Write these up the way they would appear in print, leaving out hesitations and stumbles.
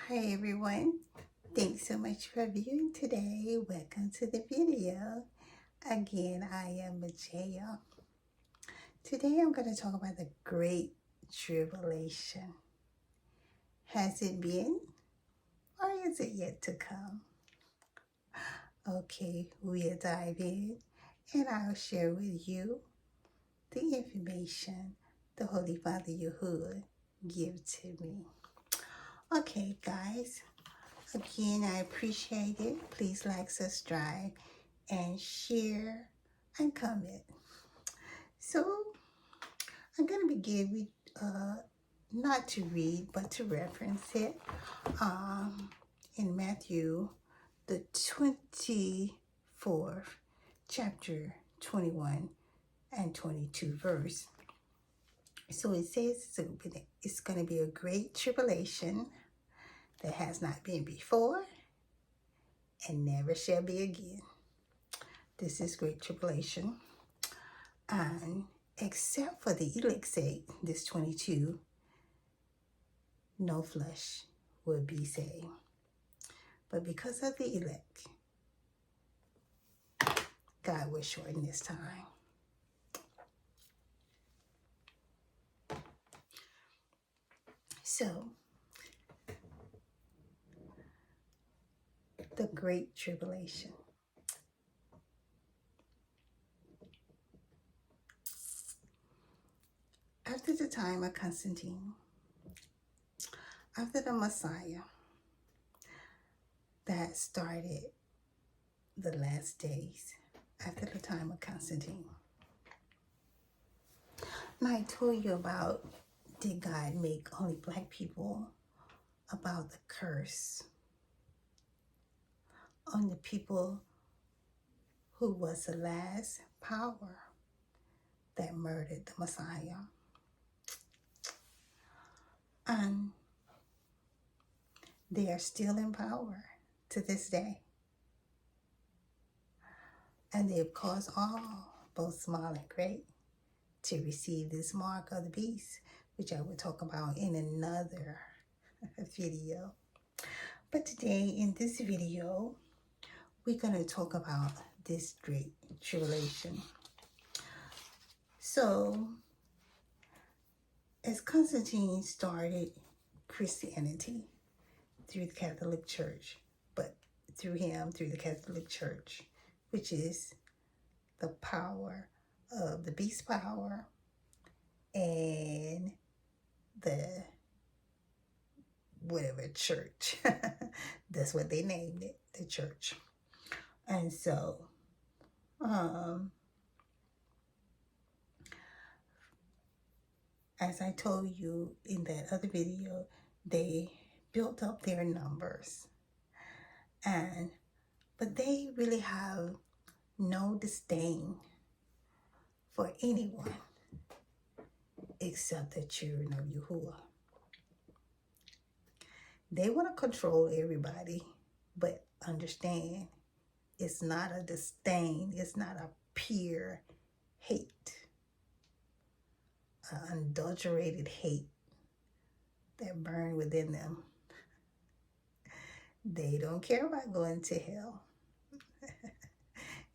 Hi everyone, thanks so much for viewing today. Welcome to the video. Again, I am Majaya. Today I'm going to talk about the Great Tribulation. Has it been or is it yet to come? Okay, we'll dive in and I'll share with you the information the Holy Father YAHUAH give to me. Okay guys, again, I appreciate it. Please like, subscribe, and share and comment. So I'm going to begin with not to read but to reference it in Matthew the 24th chapter 21 and 22 verse. So it says it's going to be a great tribulation that has not been before and never shall be again. This is great tribulation. And except for the elect's sake, this 22, no flesh will be saved. But because of the elect, God will shorten this time. So, the Great Tribulation. After the time of Constantine, after the Messiah, that started the last days, after the time of Constantine. Now I told you about, did God make only black people, about the curse on the people who was the last power that murdered the Messiah. And they are still in power to this day. And they've caused all, both small and great, to receive this mark of the beast, which I will talk about in another video. But today, in this video, we're going to talk about this great tribulation. So, as Constantine started Christianity through the Catholic Church, but through the Catholic Church, which is the power of the beast power and the whatever church. That's what they named it, the church. And so, as I told you in that other video, they built up their numbers. But they really have no disdain for anyone except the children of YAHUAH. They want to control everybody, but understand it's not a disdain, it's not a pure hate, an unadulterated hate that burns within them. They don't care about going to hell.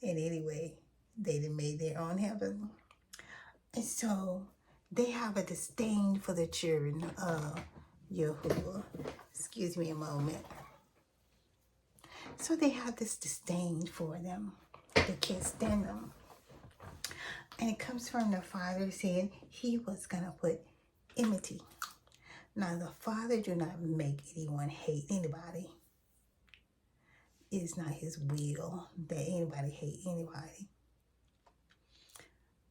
And anyway, they done made their own heaven. And so they have a disdain for the children of YAHUAH. Excuse me a moment. So they have this disdain for them. They can't stand them. And it comes from the Father saying he was going to put enmity. Now the Father do not make anyone hate anybody. It's not his will that anybody hate anybody.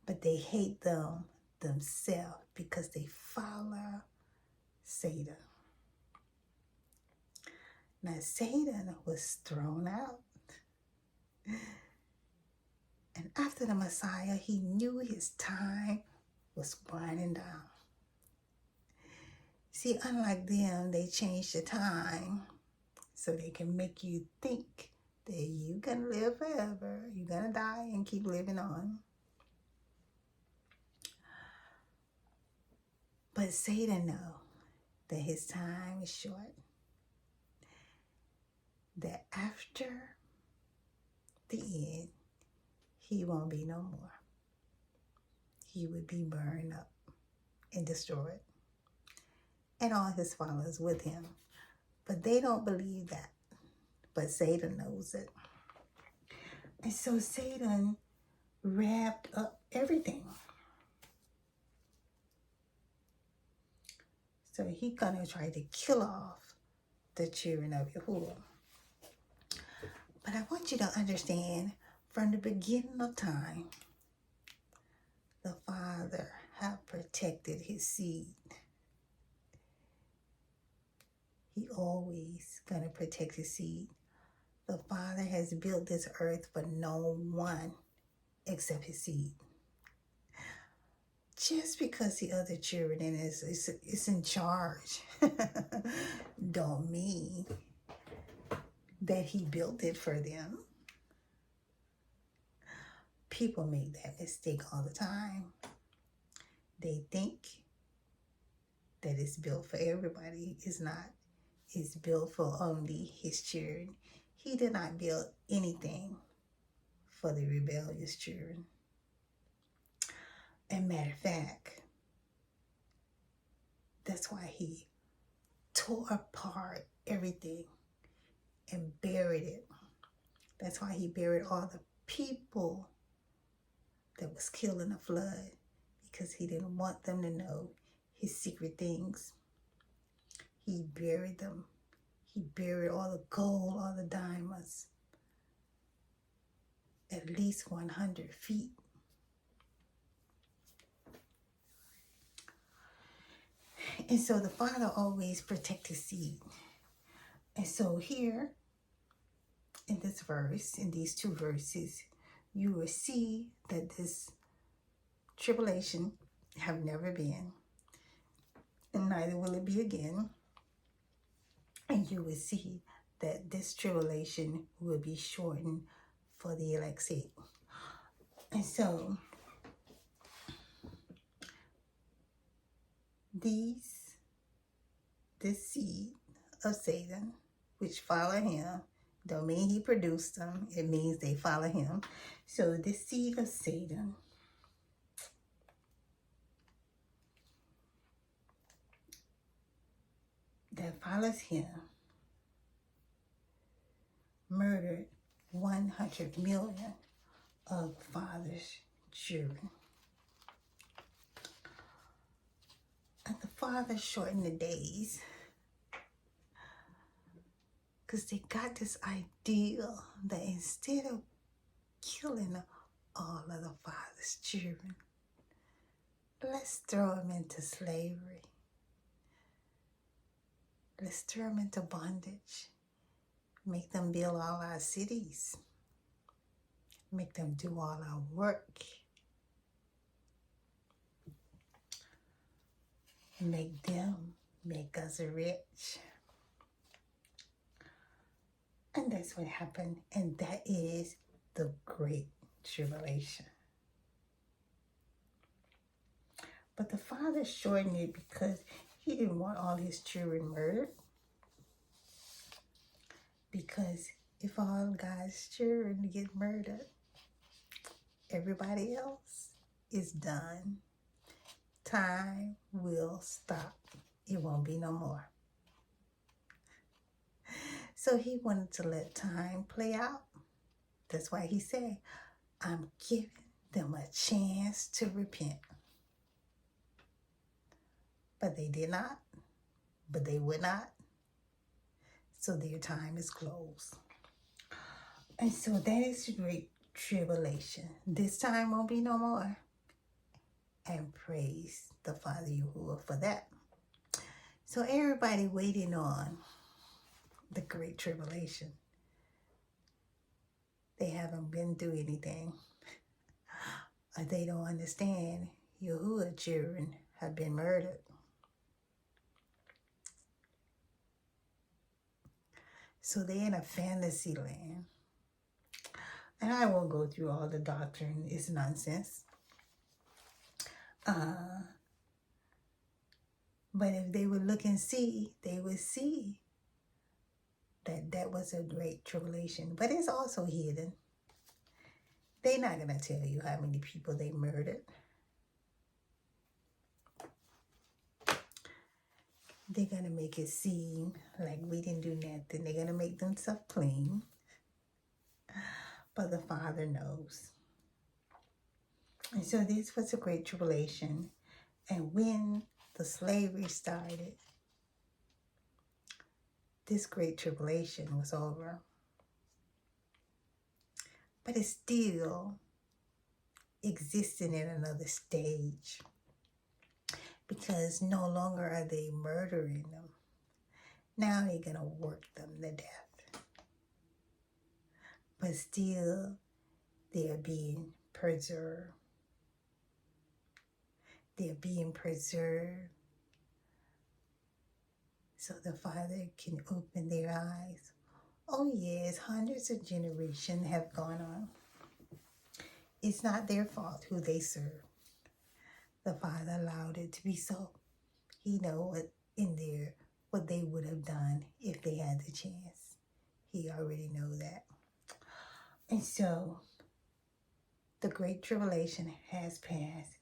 But they hate them themselves because they follow Satan. Now Satan was thrown out. And after the Messiah, he knew his time was winding down. See, unlike them, they changed the time so they can make you think that you're going to live forever. You're going to die and keep living on. But Satan knows that his time is short. that after the end, he won't be no more. He would be burned up and destroyed, and all his followers with him. But they don't believe that. But Satan knows it. And so Satan wrapped up everything. So he's going to try to kill off the children of YAHUAH. But I want you to understand, from the beginning of time, the Father have protected his seed. He always going to protect his seed. The Father has built this earth for no one except his seed. Just because the other children is in charge don't mean that he built it for them. People make that mistake all the time. They think that it's built for everybody. It's not. It's built for only his children. He did not build anything for the rebellious children. And matter of fact, that's why he tore apart everything and buried it. That's why he buried all the people that was killed in the flood, because he didn't want them to know his secret things. He buried them. He buried all the gold, all the diamonds, at least 100 feet. And so the Father always protects his seed. And so here, in this verse, in these two verses, you will see that this tribulation have never been, and neither will it be again. And you will see that this tribulation will be shortened for the elect's sake. And so, this seed of Satan, which follow him, don't mean he produced them. It means they follow him. So this seed of Satan that follows him murdered 100 million of the Father's children. And the Father shortened the days because they got this idea that instead of killing all of the Father's children, let's throw them into slavery. Let's throw them into bondage. Make them build all our cities. Make them do all our work. Make them make us rich. And that's what happened. And that is the Great Tribulation. But the Father shortened it because he didn't want all his children murdered. Because if all God's children get murdered, everybody else is done. Time will stop. It won't be no more. So he wanted to let time play out. That's why he said, I'm giving them a chance to repent. But they did not. But they would not. So their time is closed. And so that is the Great Tribulation. This time won't be no more. And praise the Father YAHUAH for that. So everybody waiting on the Great Tribulation. They haven't been through anything. Or they don't understand YAHUAH children have been murdered. So they're in a fantasy land. And I won't go through all the doctrine. It's nonsense. But if they would look and see, they would see that was a great tribulation. But it's also hidden. They're not going to tell you how many people they murdered. They're going to make it seem like we didn't do nothing. They're going to make themselves clean. But the Father knows. And so this was a great tribulation. And when the slavery started, this great tribulation was over. But it's still existing in another stage. Because no longer are they murdering them. Now they're going to work them to death. But still, they're being preserved. They're being preserved so the Father can open their eyes. Oh yes, hundreds of generations have gone on. It's not their fault who they serve. The Father allowed it to be so. He knows what they would have done if they had the chance. He already knows that. And so, the Great Tribulation has passed.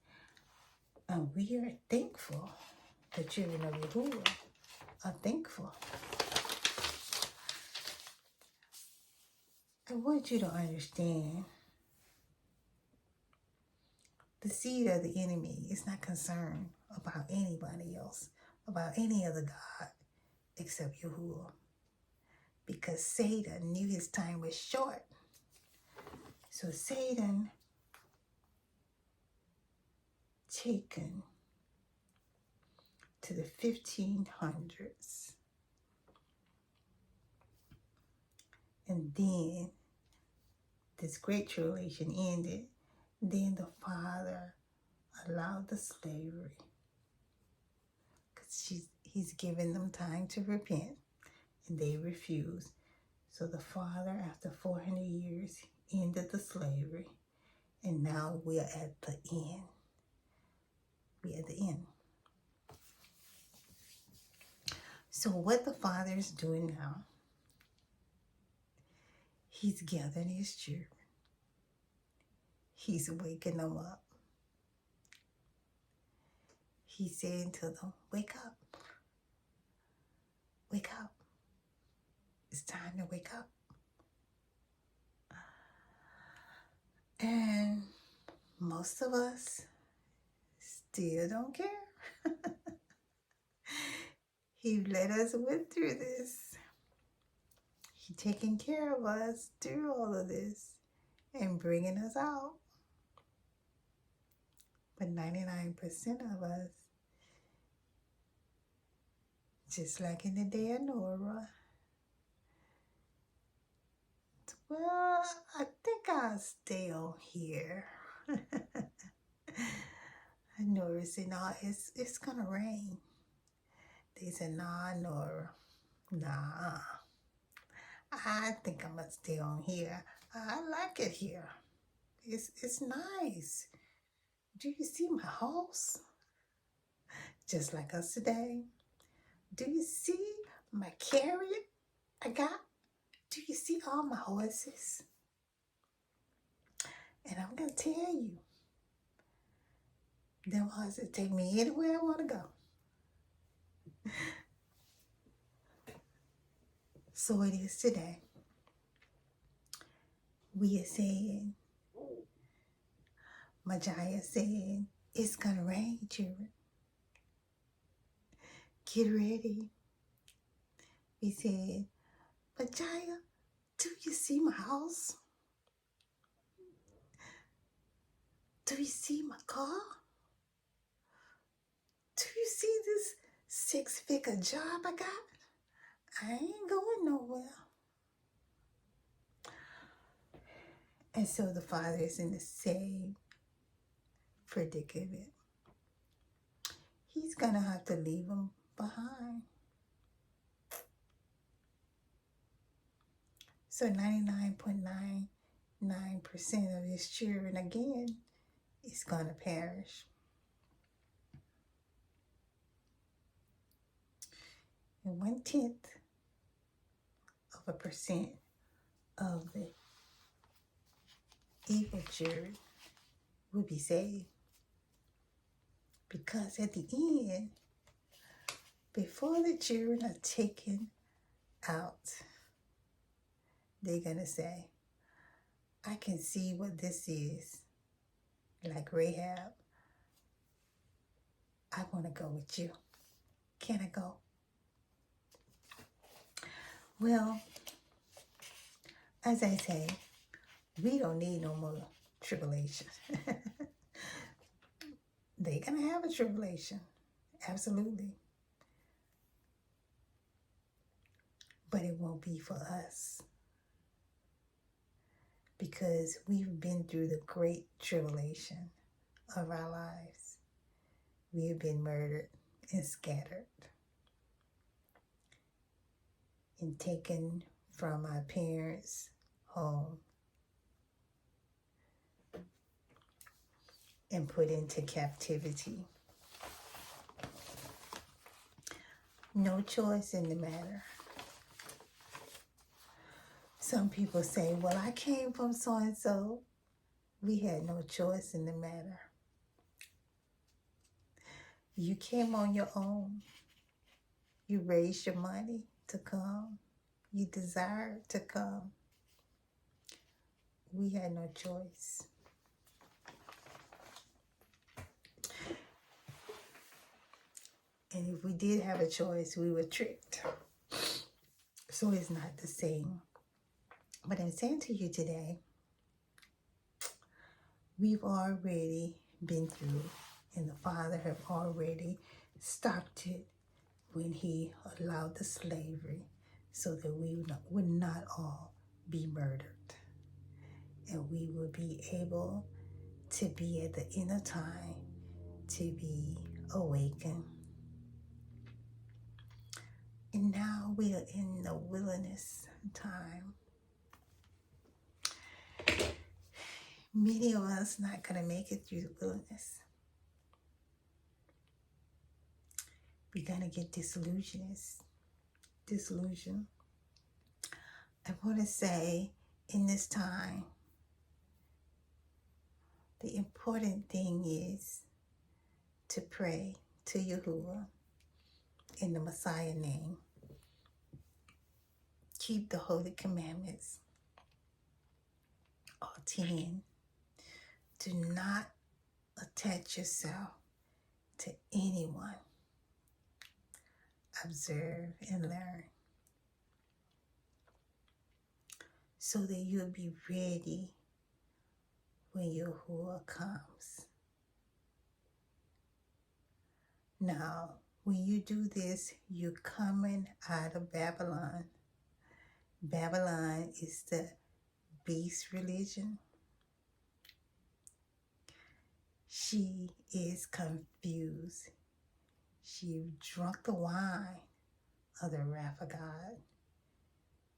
And we are thankful. The children of YAHUAH are thankful. I want you to understand the seed of the enemy is not concerned about anybody else, about any other God except YAHUAH. Because Satan knew his time was short. So Satan taken to the 1500s. And then this great tribulation ended. Then the Father allowed the slavery. Because he's given them time to repent. And they refused. So the Father, after 400 years, ended the slavery. And now we are at the end. We're at the end. So what the Father is doing now, he's gathering his children. He's waking them up. He's saying to them, wake up. Wake up. It's time to wake up. And most of us still don't care. He let us went through this. He taking care of us through all of this and bringing us out. But 99% of us, just like in the day of Noah, well, I think I'll stay on here. And Noah said, no, it's going to rain. They said, nah, Noah, nah. I think I'm going to stay on here. I like it here. It's nice. Do you see my house? Just like us today. Do you see my chariot I got? Do you see all my horses? And I'm going to tell you, them horses take me anywhere I want to go. So it is today. We are saying, Majaya said, it's going to rain, children. Get ready. We said, Majaya, do you see my house? Do you see my car? Do you see this 6-figure job I got? I ain't going nowhere. And so the Father is in the same predicament. He's going to have to leave them behind. So 99.99% of his children, again, is going to perish. And 1/10 a percent of the evil children will be saved. Because at the end, before the children are taken out, they're going to say, I can see what this is. Like Rahab, I want to go with you. Can I go? Well, as I say, we don't need no more tribulation. They're going to have a tribulation. Absolutely. But it won't be for us. Because we've been through the great tribulation of our lives. We have been murdered and scattered. And taken from our parents' home. And put into captivity. No choice in the matter. Some people say, well, I came from so-and-so. We had no choice in the matter. You came on your own. You raised your money to come. You desired to come. We had no choice. And if we did have a choice, we were tricked. So it's not the same. But I'm saying to you today, we've already been through, and the Father have already stopped it when He allowed the slavery so that we would not all be murdered. And we would be able to be at the end of time, to be awakened. And now we are in the wilderness time. Many of us not going to make it through the wilderness. We're going to get disillusioned. I want to say in this time, the important thing is to pray to YAHUAH in the Messiah name. Keep the Holy Commandments, all 10. Do not attach yourself to anyone. Observe and learn so that you'll be ready when YAHUAH comes. Now, when you do this, you're coming out of Babylon. Babylon is the beast religion. She is confused. She drunk the wine of the wrath of God.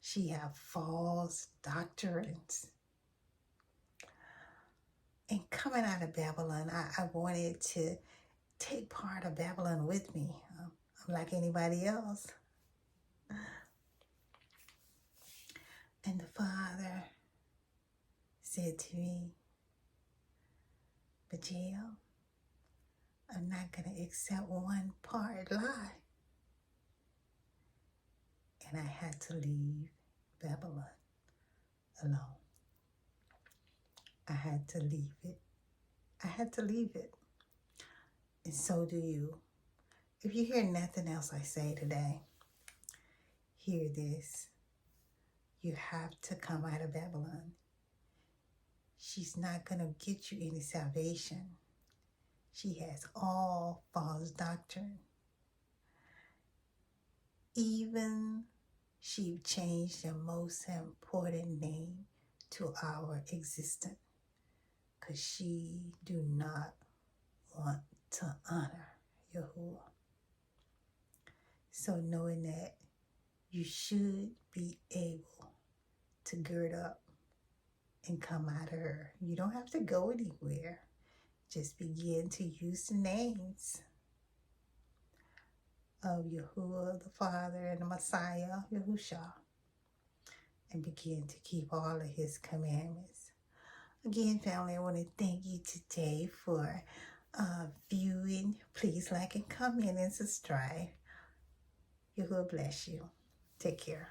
She have false doctrines. And coming out of Babylon, I wanted to take part of Babylon with me. I'm like anybody else. And the Father said to me, but Jill, I'm not going to accept one part lie. And I had to leave Babylon alone. I had to leave it. I had to leave it. And so do you. If you hear nothing else I say today, hear this. You have to come out of Babylon. She's not going to get you any salvation. She has all false doctrine. Even she changed the most important name to our existence because she do not want to honor YAHUAH. So knowing that, you should be able to gird up and come out of her. You don't have to go anywhere. Just begin to use the names of YAHUAH, the Father, and the Messiah, Yahushua. and begin to keep all of his commandments. Again, family, I want to thank you today for viewing. Please like and comment and subscribe. YAHUAH bless you. Take care.